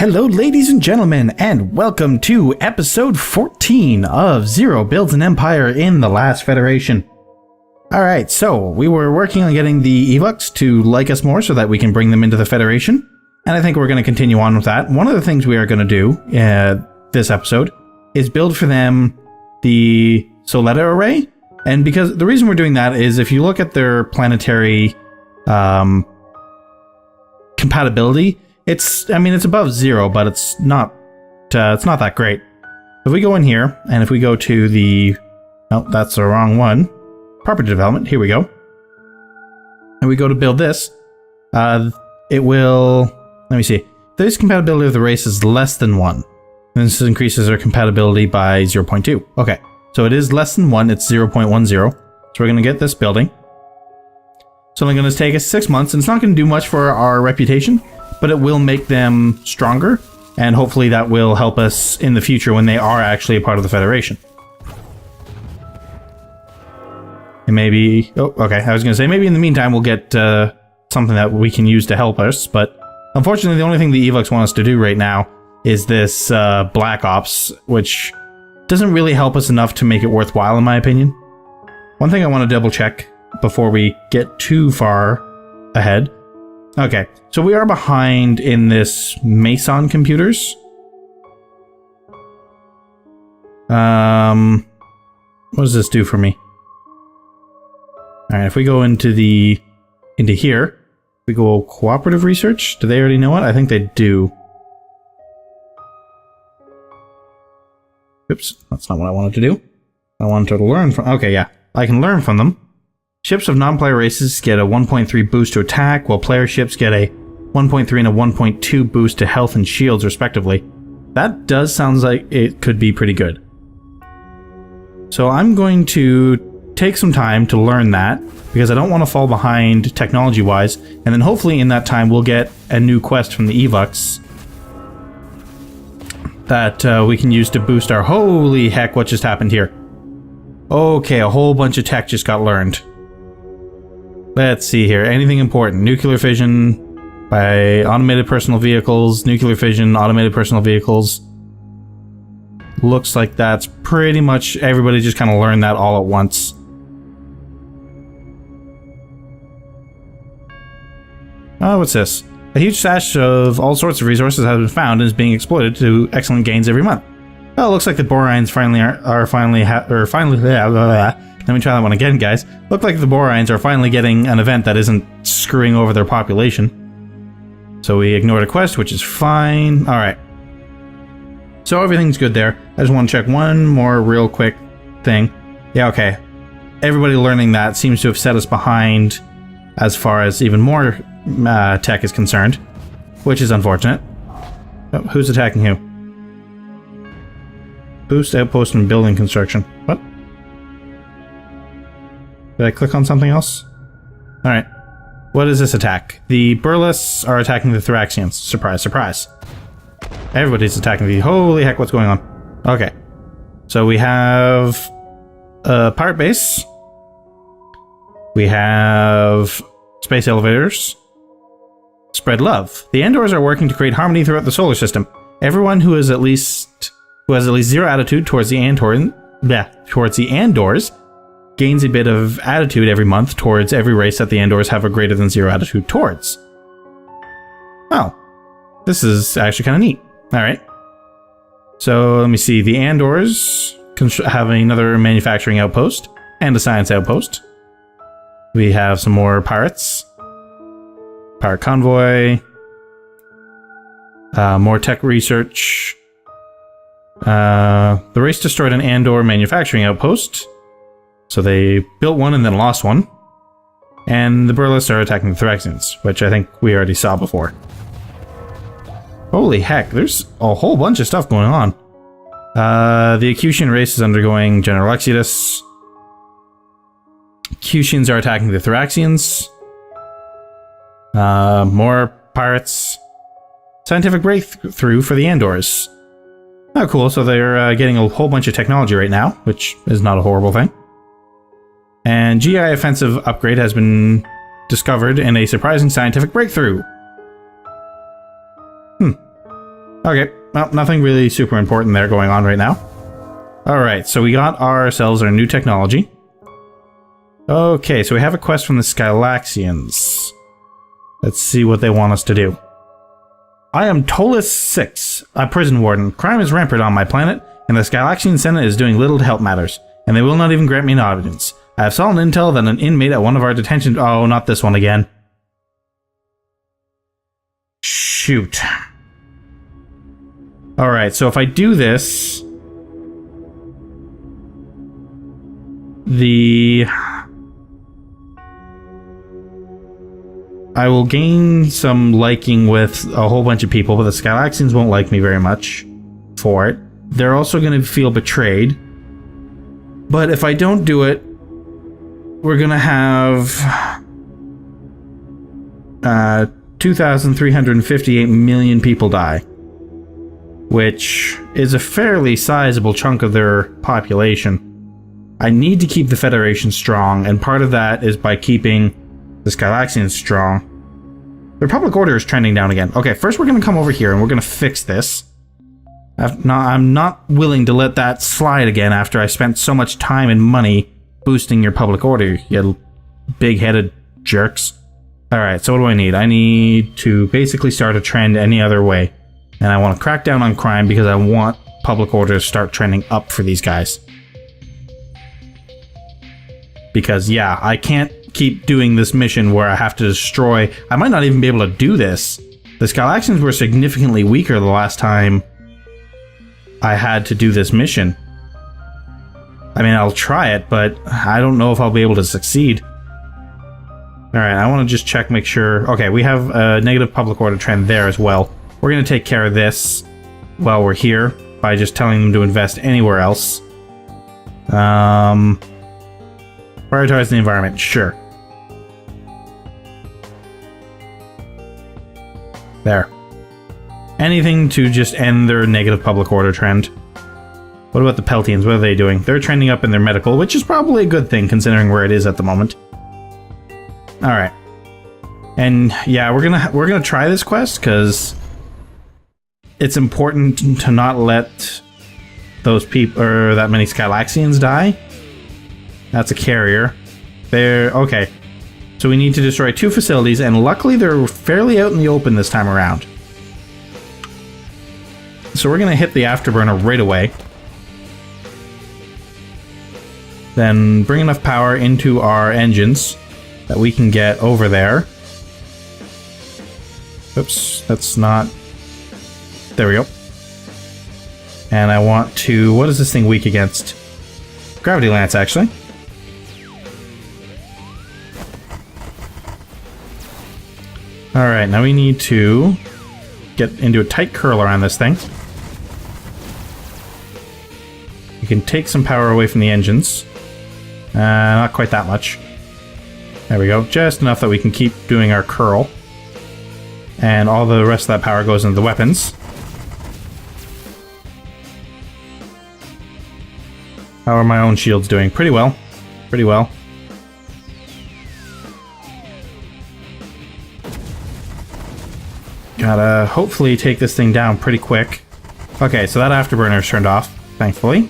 Hello ladies and gentlemen, and welcome to episode 14 of Zero Builds an Empire in the Last Federation. Alright, so we were working on getting the Evuks to like us more so that we can bring them into the Federation, and I think we're going to continue on with that. One of the things we are going to do this episode is build for them the Soletta array, and because the reason we're doing that is if you look at their planetary compatibility, it's above 0, but it's not that great. If we go in here, and if we go to the... Oh, that's the wrong one. Property development, here we go. And we go to build this. It will... Let me see. This compatibility of the race is less than 1. And this increases our compatibility by 0.2. Okay, so it is less than 1, it's 0.10. So we're going to get this building. It's only going to take us 6 months, and it's not going to do much for our reputation, but it will make them stronger, and hopefully that will help us in the future when they are actually a part of the Federation. And maybe... Oh, okay, I was going to say, maybe in the meantime we'll get something that we can use to help us, but unfortunately the only thing the Evuks want us to do right now is this Black Ops, which doesn't really help us enough to make it worthwhile in my opinion. One thing I want to double check before we get too far ahead. Okay, so we are behind in this Mason computers. What does this do for me? Alright, if we go into here, we go cooperative research. Do they already know it? I think they do. Oops, that's not what I wanted to do. I wanted to learn from... Okay, yeah, I can learn from them. Ships of non-player races get a 1.3 boost to attack, while player ships get a 1.3 and a 1.2 boost to health and shields, respectively. That does sound like it could be pretty good. So I'm going to take some time to learn that, because I don't want to fall behind technology-wise, and then hopefully in that time we'll get a new quest from the Evuks that we can use to boost our... Holy heck, what just happened here? Okay, a whole bunch of tech just got learned. Let's see here. Anything important? Nuclear fission by automated personal vehicles. Nuclear fission, automated personal vehicles. Looks like that's pretty much everybody just kind of learned that all at once. Oh, what's this? A huge stash of all sorts of resources has been found and is being exploited to excellent gains every month. Oh, it looks like the Borines finally Let me try that one again, guys. Look like the Borines are finally getting an event that isn't screwing over their population. So we ignored a quest, which is fine. Alright. So everything's good there. I just want to check one more real quick thing. Yeah, okay. Everybody learning that seems to have set us behind as far as even more tech is concerned, which is unfortunate. Oh, who's attacking who? Boost outpost and building construction. What? Did I click on something else? Alright. What is this attack? The Burles are attacking the Thraxians. Surprise, surprise. Everybody's attacking the... Holy heck, what's going on? Okay. So we have a pirate base. We have space elevators. Spread love. The Andors are working to create harmony throughout the solar system. Everyone who has at least 0 attitude towards the Andors gains a bit of attitude every month towards every race that the Andors have a greater than 0 attitude towards. Oh, this is actually kind of neat. Alright. So, let me see. The Andors have another manufacturing outpost and a science outpost. We have some more pirates. Pirate convoy. More tech research. The race destroyed an Andor manufacturing outpost. So they built one and then lost one. And the Burles are attacking the Thraxians, which I think we already saw before. Holy heck, there's a whole bunch of stuff going on. The Acutian race is undergoing general exodus. Acutians are attacking the Thraxians. More pirates. Scientific breakthrough for the Andors. Oh, cool, so they're getting a whole bunch of technology right now, which is not a horrible thing. And GI offensive upgrade has been discovered in a surprising scientific breakthrough. Okay, well, nothing really super important there going on right now. Alright, so we got ourselves our new technology. Okay, so we have a quest from the Skylaxians. Let's see what they want us to do. I am Tolis 6, a prison warden. Crime is rampant on my planet, and the Skylaxian Senate is doing little to help matters, and they will not even grant me an audience. I have stolen intel that an inmate at one of our detention— oh, not this one again. Shoot. Alright, so if I do this... I will gain some liking with a whole bunch of people, but the Skylaxians won't like me very much for it. They're also going to feel betrayed. But if I don't do it, we're going to have 2,358 million people die, which is a fairly sizable chunk of their population. I need to keep the Federation strong, and part of that is by keeping the Skylaxians strong. Their public order is trending down again. Okay, first we're going to come over here and we're going to fix this. I'm not willing to let that slide again after I spent so much time and money boosting your public order, you big-headed jerks. Alright, so what do I need? I need to basically start a trend any other way. And I want to crack down on crime because I want public order to start trending up for these guys. Because, yeah, I can't keep doing this mission where I have to destroy... I might not even be able to do this. The Skylaxians were significantly weaker the last time I had to do this mission. I mean, I'll try it, but I don't know if I'll be able to succeed. Alright, I want to just check, make sure... Okay, we have a negative public order trend there as well. We're going to take care of this while we're here by just telling them to invest anywhere else. Prioritize the environment, sure. There. Anything to just end their negative public order trend. What about the Peltians? What are they doing? They're trending up in their medical, which is probably a good thing considering where it is at the moment. Alright. And yeah, we're gonna try this quest because it's important to not let those people or that many Skylaxians die. That's a carrier. They're okay. So we need to destroy 2 facilities, and luckily they're fairly out in the open this time around. So we're gonna hit the afterburner right away. Then bring enough power into our engines that we can get over there. Oops, that's not... There we go. And I want to... What is this thing weak against? Gravity Lance, actually. Alright, now we need to get into a tight curl around this thing. We can take some power away from the engines. Not quite that much. There we go. Just enough that we can keep doing our curl. And all the rest of that power goes into the weapons. How are my own shields doing? Pretty well. Pretty well. Gotta hopefully take this thing down pretty quick. Okay, so that afterburner's turned off, thankfully.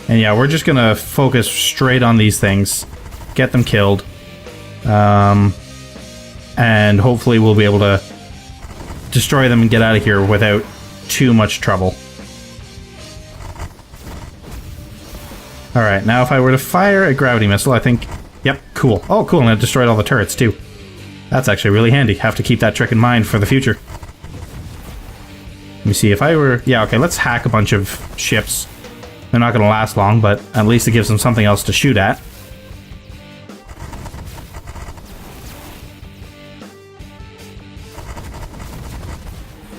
And yeah, we're just gonna focus straight on these things. Get them killed. And hopefully we'll be able to destroy them and get out of here without too much trouble. Alright, now if I were to fire a gravity missile, I think... Yep, cool. Oh, cool, and it destroyed all the turrets, too. That's actually really handy. Have to keep that trick in mind for the future. Let me see, if I were... Yeah, okay, let's hack a bunch of ships. They're not going to last long, but at least it gives them something else to shoot at.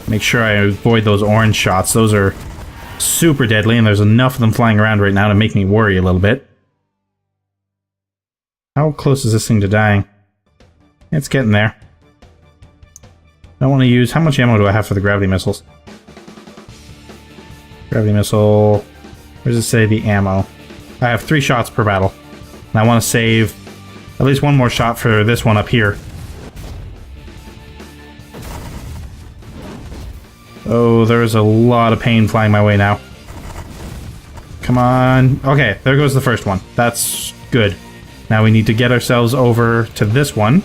Make sure I avoid those orange shots. Those are super deadly, and there's enough of them flying around right now to make me worry a little bit. How close is this thing to dying? It's getting there. I want to use... How much ammo do I have for the gravity missiles? Gravity missile... Where does it say the ammo? I have 3 shots per battle. And I want to save at least one more shot for this one up here. Oh, there's a lot of pain flying my way now. Come on. Okay, there goes the first one. That's good. Now we need to get ourselves over to this one.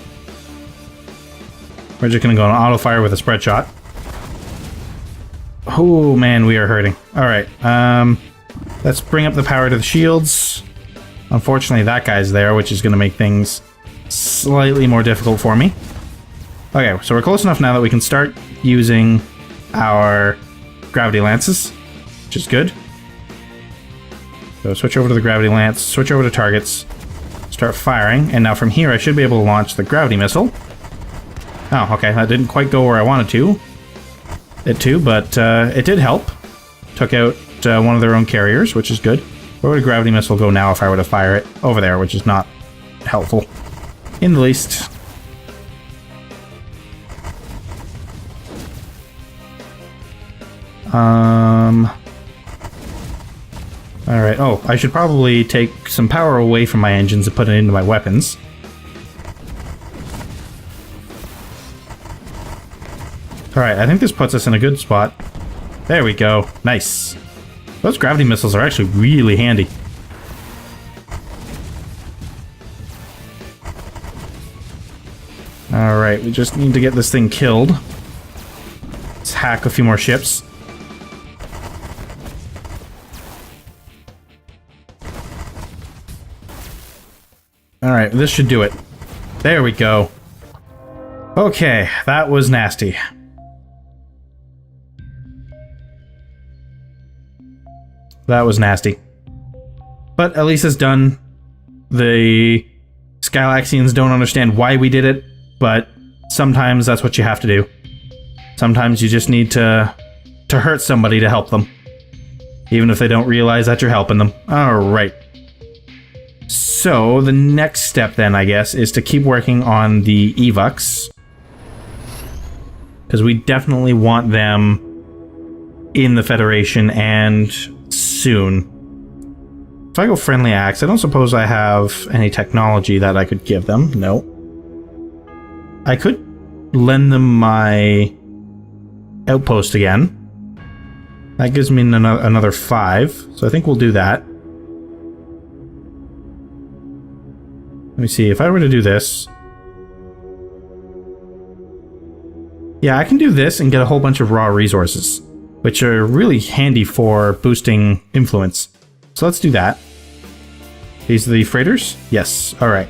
We're just going to go on auto fire with a spread shot. Oh man, we are hurting. Alright, let's bring up the power to the shields. Unfortunately, that guy's there, which is going to make things slightly more difficult for me. Okay, so we're close enough now that we can start using our gravity lances, which is good. So switch over to the gravity lance, switch over to targets, start firing, and now from here I should be able to launch the gravity missile. Oh, okay, that didn't quite go where I wanted it to, but it did help. Took out one of their own carriers, which is good. Where would a gravity missile go now if I were to fire it? Over there, which is not helpful in the least. Alright, oh, I should probably take some power away from my engines and put it into my weapons. Alright, I think this puts us in a good spot. There we go. Nice. Those gravity missiles are actually really handy. Alright, we just need to get this thing killed. Let's hack a few more ships. Alright, this should do it. There we go. Okay, that was nasty. That was nasty. But at least it's done. The Skylaxians don't understand why we did it, but sometimes that's what you have to do. Sometimes you just need to hurt somebody to help them. Even if they don't realize that you're helping them. Alright. So, the next step then, I guess, is to keep working on the Evuks. Because we definitely want them in the Federation, and soon. If I go friendly axe, I don't suppose I have any technology that I could give them. No. I could lend them my outpost again. That gives me another 5, so I think we'll do that. Let me see, if I were to do this... Yeah, I can do this and get a whole bunch of raw resources, which are really handy for boosting influence. So let's do that. These are the freighters? Yes, alright.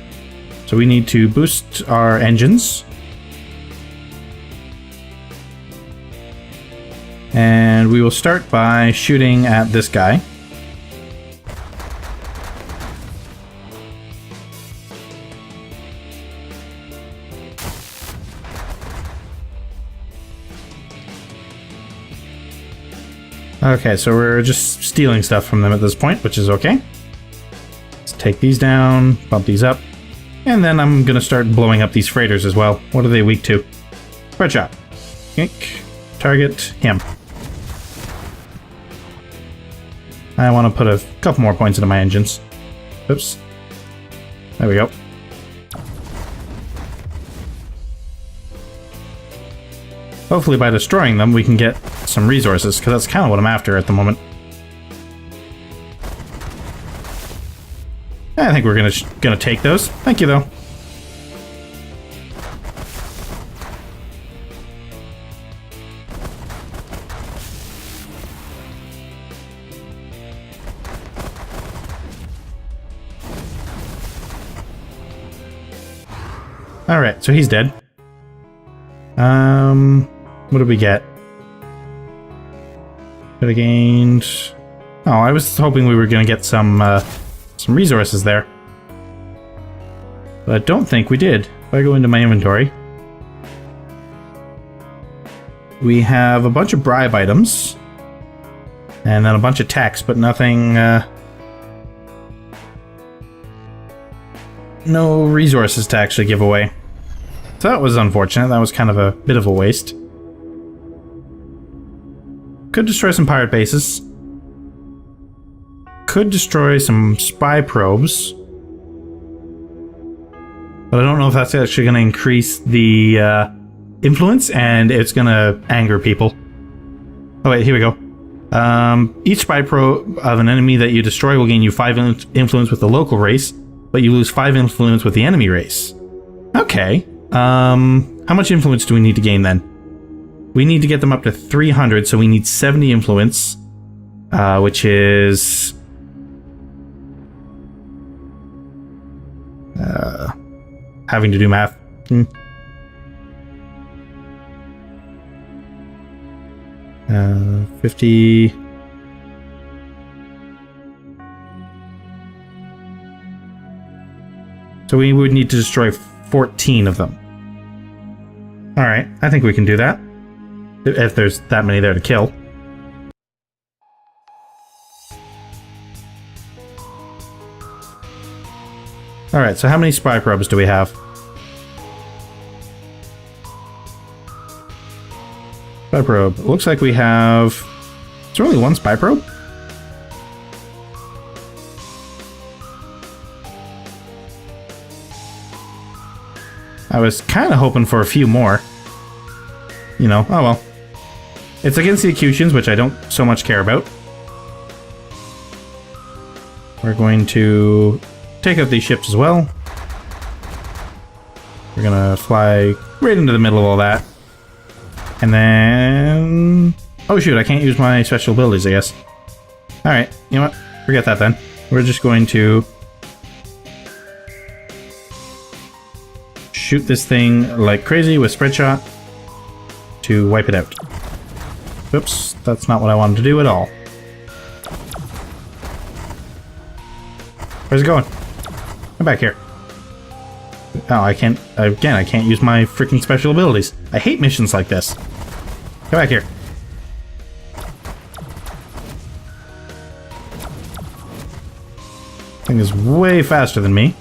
So we need to boost our engines. And we will start by shooting at this guy. Okay, so we're just stealing stuff from them at this point, which is okay. Let's take these down, bump these up, and then I'm gonna start blowing up these freighters as well. What are they weak to? Spread shot. Yank. Target him. I want to put a couple more points into my engines. Oops. There we go. Hopefully by destroying them we can get some resources, because that's kind of what I'm after at the moment. I think we're gonna take those. Thank you, though. Alright, so he's dead. What did we get? Could have gained... Oh, I was hoping we were going to get some resources there. But I don't think we did. If I go into my inventory... We have a bunch of bribe items. And then a bunch of tax, but nothing... No resources to actually give away. So that was unfortunate. That was kind of a bit of a waste. Could destroy some pirate bases. Could destroy some spy probes. But I don't know if that's actually going to increase the influence, and it's going to anger people. Oh wait, here we go. Each spy probe of an enemy that you destroy will gain you 5 influence with the local race, but you lose 5 influence with the enemy race. Okay. How much influence do we need to gain then? We need to get them up to 300, so we need 70 influence, which is... having to do math. 50... So we would need to destroy 14 of them. Alright, I think we can do that. If there's that many there to kill. Alright, so how many spy probes do we have? Spy probe. It looks like we have... Is there only one spy probe? I was kind of hoping for a few more. You know, oh well. It's against the Ecutions, which I don't so much care about. We're going to take out these ships as well. We're gonna fly right into the middle of all that. And then... Oh shoot, I can't use my special abilities, I guess. Alright, you know what? Forget that then. We're just going to... shoot this thing like crazy with spread shot to wipe it out. Oops, that's not what I wanted to do at all. Where's it going? Come back here. Oh, I can't... Again, I can't use my freaking special abilities. I hate missions like this. Come back here. Thing is way faster than me.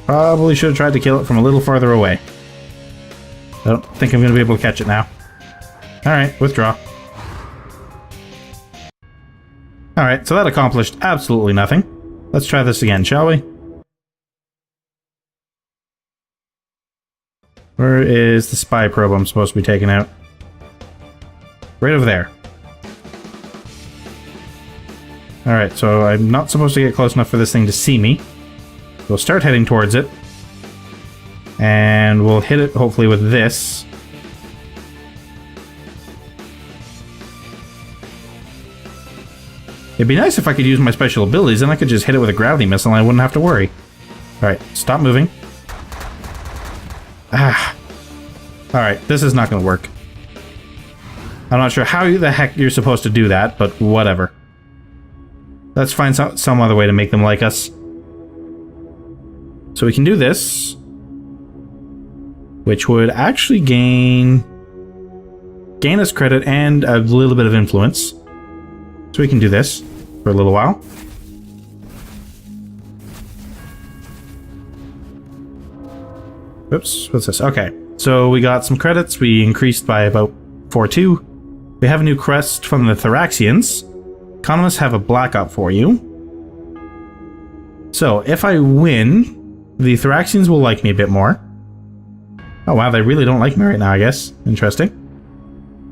Probably should have tried to kill it from a little farther away. I don't think I'm going to be able to catch it now. Alright, withdraw. Alright, so that accomplished absolutely nothing. Let's try this again, shall we? Where is the spy probe I'm supposed to be taking out? Right over there. Alright, so I'm not supposed to get close enough for this thing to see me. We'll start heading towards it. And we'll hit it, hopefully, with this. It'd be nice if I could use my special abilities, and I could just hit it with a gravity missile and I wouldn't have to worry. Alright, stop moving. Ah. Alright, this is not going to work. I'm not sure how the heck you're supposed to do that, but whatever. Let's find some other way to make them like us. So we can do this, which would actually gain us credit and a little bit of influence. So we can do this for a little while. Oops, what's this? Okay, so we got some credits. We increased by about 4-2. We have a new crest from the Thoraxians. Economists have a blackout for you. So if I win, the Thoraxians will like me a bit more. Oh wow, they really don't like me right now, I guess. Interesting.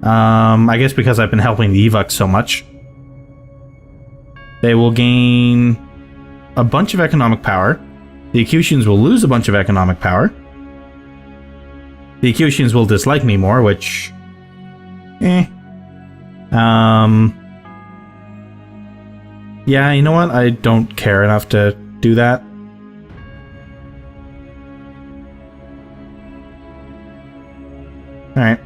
I guess because I've been helping the Evuks so much. They will gain a bunch of economic power. The Ecutions will lose a bunch of economic power. The Ecutions will dislike me more, which... Yeah, you know what? I don't care enough to do that. Alright.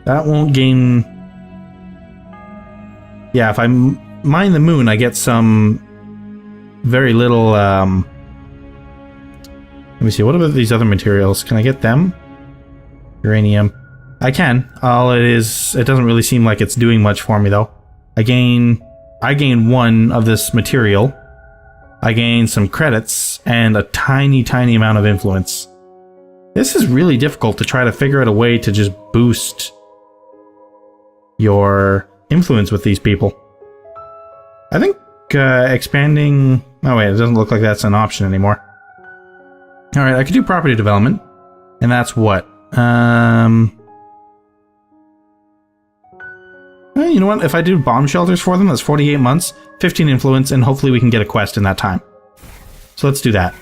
That won't gain... Yeah, if I mine the moon, I get some very little, Let me see, what about these other materials? Can I get them? Uranium. I can. All it is, it doesn't really seem like it's doing much for me, though. I gain 1 of this material. I gain some credits and a tiny, tiny amount of influence. This is really difficult to try to figure out a way to just boost your influence with these people. I think expanding... Oh wait, it doesn't look like that's an option anymore. Alright, I could do property development. And that's what? Well, you know what? If I do bomb shelters for them, that's 48 months, 15 influence, and hopefully we can get a quest in that time. So let's do that.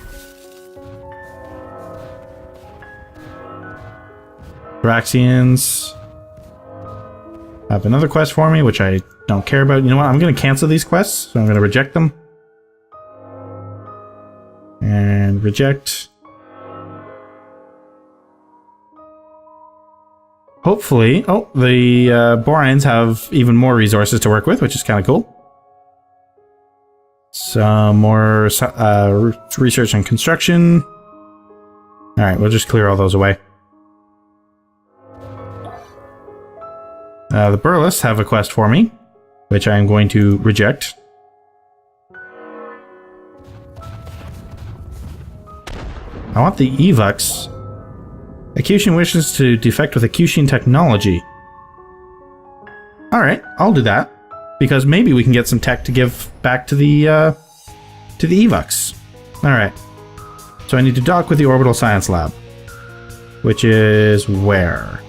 Thraxians have another quest for me, which I don't care about. You know what? I'm going to cancel these quests, so I'm going to reject them. And reject. Hopefully... Oh, the Boreans have even more resources to work with, which is kind of cool. Some more research and construction. Alright, we'll just clear all those away. The Burles have a quest for me, which I am going to reject. I want the Evuks. Acution wishes to defect with Acution technology. Alright, I'll do that. Because maybe we can get some tech to give back to the Evuks. Alright. So I need to dock with the Orbital Science Lab. Which is where?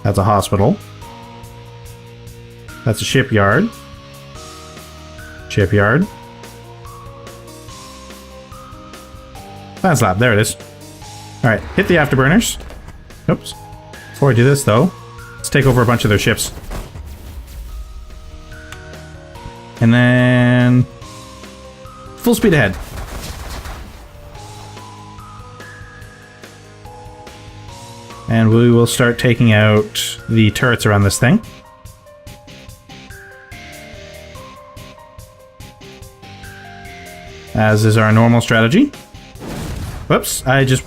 That's a hospital. That's a shipyard. Shipyard. Science Lab, there it is. Alright, hit the afterburners. Oops. Before I do this, though, let's take over a bunch of their ships. And then... full speed ahead. And we will start taking out the turrets around this thing. As is our normal strategy. Whoops, I just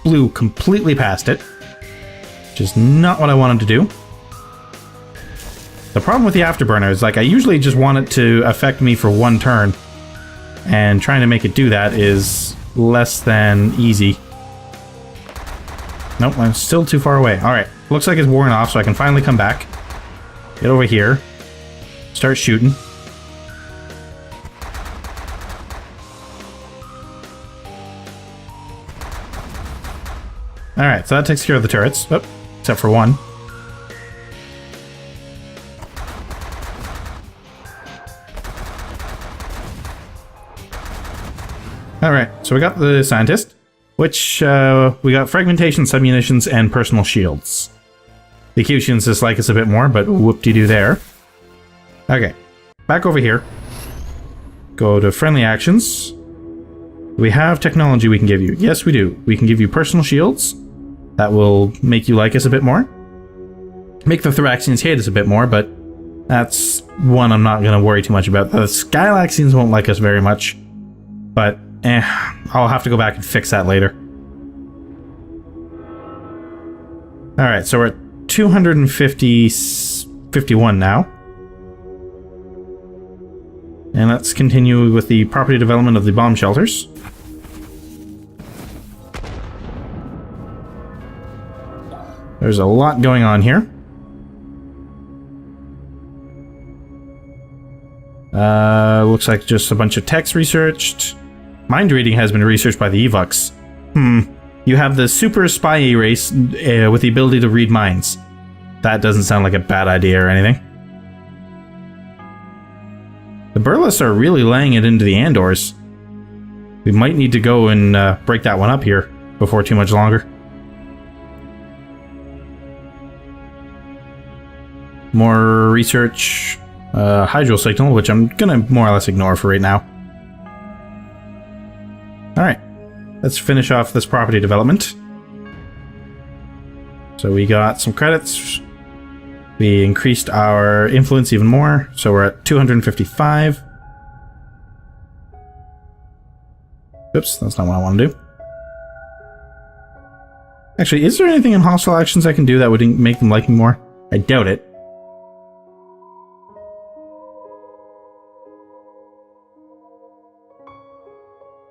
blew completely past it. Which is not what I wanted to do. The problem with the afterburner is, like, I usually just want it to affect me for one turn. And trying to make it do that is less than easy. Nope, I'm still too far away. Alright, looks like it's worn off, so I can finally come back. Get over here. Start shooting. Alright, so that takes care of the turrets. Oh, except for one. Alright, so we got the scientist, which we got fragmentation, submunitions, and personal shields. The Acutions dislike us a bit more, but whoop-de-doo there. Okay, back over here. Go to friendly actions. We have technology we can give you. Yes, we do. We can give you personal shields. That will make you like us a bit more. Make the Thraxians hate us a bit more, but that's one I'm not going to worry too much about. The Skylaxians won't like us very much, but I'll have to go back and fix that later. Alright, so we're at 251 now. And let's continue with the property development of the bomb shelters. There's a lot going on here. Looks like just a bunch of text researched. Mind reading has been researched by the Evuks. You have the super spy race with the ability to read minds. That doesn't sound like a bad idea or anything. The Burles are really laying it into the Andors. We might need to go and break that one up here before too much longer. More research, Hydral signal, which I'm gonna more or less ignore for right now. Alright, let's finish off this property development. So we got some credits. We increased our influence even more, so we're at 255. Oops, that's not what I want to do. Actually, is there anything in hostile actions I can do that would make them like me more? I doubt it.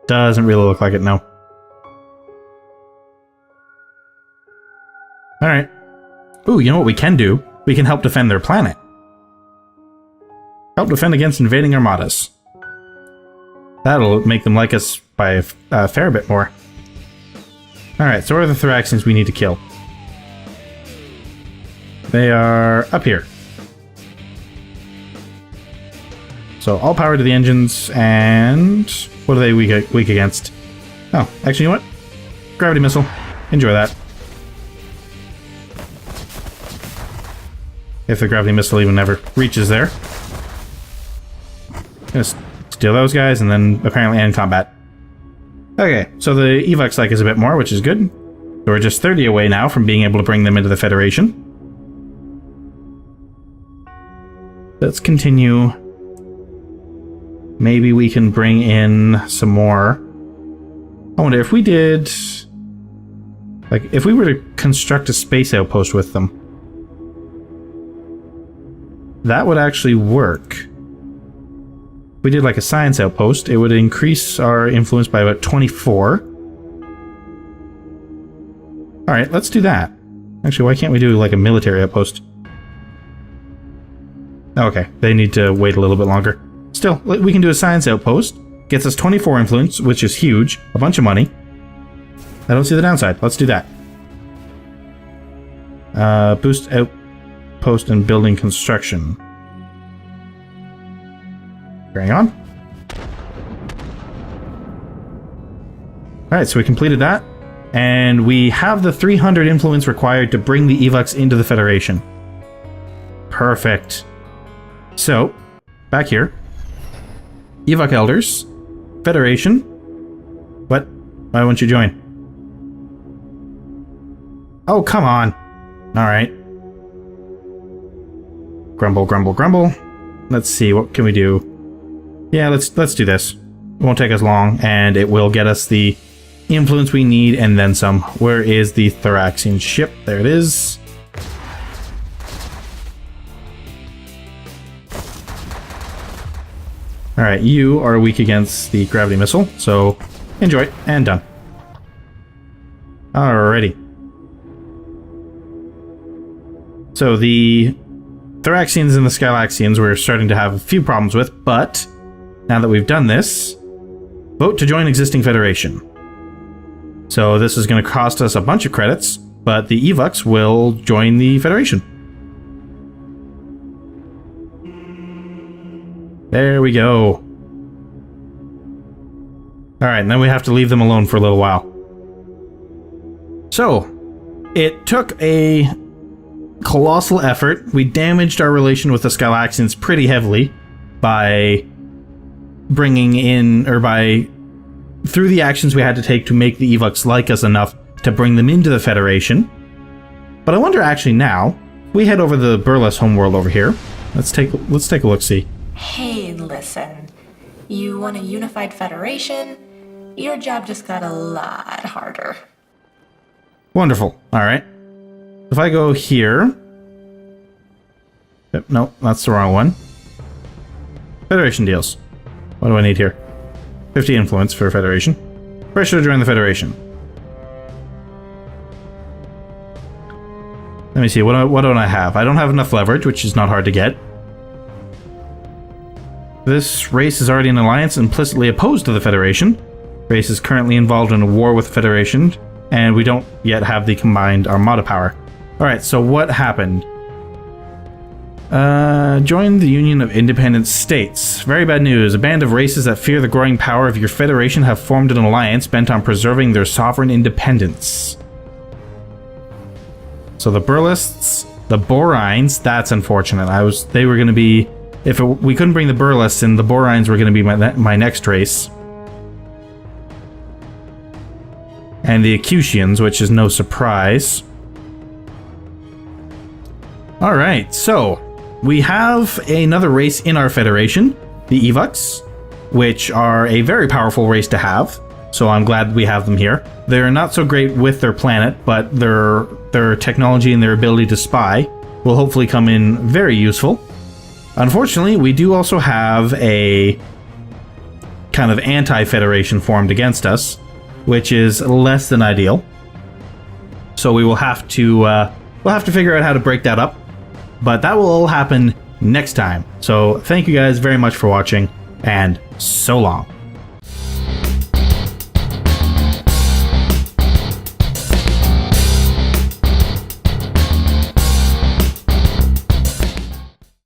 Doesn't really look like it, no. Alright. Ooh, you know what we can do? We can help defend their planet. Help defend against invading armadas. That'll make them like us by a fair bit more. Alright, so where are the Thoraxians we need to kill? They are up here. So all power to the engines, and what are they weak against? Oh, actually, you know what? Gravity missile. Enjoy that. If the gravity missile even ever reaches there. Gonna steal those guys, and then apparently end combat. Okay, so the Evuks like us a bit more, which is good. So we're just 30 away now from being able to bring them into the Federation. Let's continue. Maybe we can bring in some more. I wonder if we did... Like, if we were to construct a space outpost with them, that would actually work. If we did like a science outpost, it would increase our influence by about 24. Alright, let's do that. Actually, why can't we do like a military outpost? Okay, they need to wait a little bit longer. Still, we can do a science outpost. Gets us 24 influence, which is huge. A bunch of money. I don't see the downside. Let's do that. Boost outpost and building construction. Carrying on. Alright, so we completed that. And we have the 300 influence required to bring the Evuks into the Federation. Perfect. So, back here. Evuk Elders. Federation. What? Why won't you join? Oh, come on. Alright. Grumble, grumble, grumble. Let's see, what can we do? Yeah, let's do this. It won't take us long, and it will get us the influence we need, and then some. Where is the Thoraxian ship? There it is. Alright, you are weak against the gravity missile, so enjoy it, and done. Alrighty. So the Thoraxians and the Skylaxians we're starting to have a few problems with, but now that we've done this, vote to join existing Federation. So this is going to cost us a bunch of credits, but the Evuks will join the Federation. There we go. Alright, and then we have to leave them alone for a little while. So, it took a colossal effort. We damaged our relation with the Skylaxians pretty heavily by bringing in, or by through the actions we had to take to make the Evuks like us enough to bring them into the Federation. But I wonder actually now, we head over the Burles homeworld over here. Let's take a look-see. Hey, listen. You want a unified Federation? Your job just got a lot harder. Wonderful. Alright. If I go here... No, that's the wrong one. Federation deals. What do I need here? 50 influence for Federation. Pressure to join the Federation. Let me see, what don't I have? I don't have enough leverage, which is not hard to get. This race is already in alliance implicitly opposed to the Federation. Race is currently involved in a war with the Federation, and we don't yet have the combined armada power. Alright, so what happened? Join the Union of Independent States. Very bad news. A band of races that fear the growing power of your Federation have formed an alliance bent on preserving their sovereign independence. So the Burlists, the Borines, that's unfortunate. They were going to be... we couldn't bring the Burlists in, the Borines were going to be my next race. And the Acutians, which is no surprise. Alright, so we have another race in our Federation, the Evuks, which are a very powerful race to have, so I'm glad we have them here. They're not so great with their planet, but their technology and their ability to spy will hopefully come in very useful. Unfortunately, we do also have a kind of anti-Federation formed against us, which is less than ideal. So we will have to we'll have to figure out how to break that up, but that will all happen next time. So thank you guys very much for watching, and so long.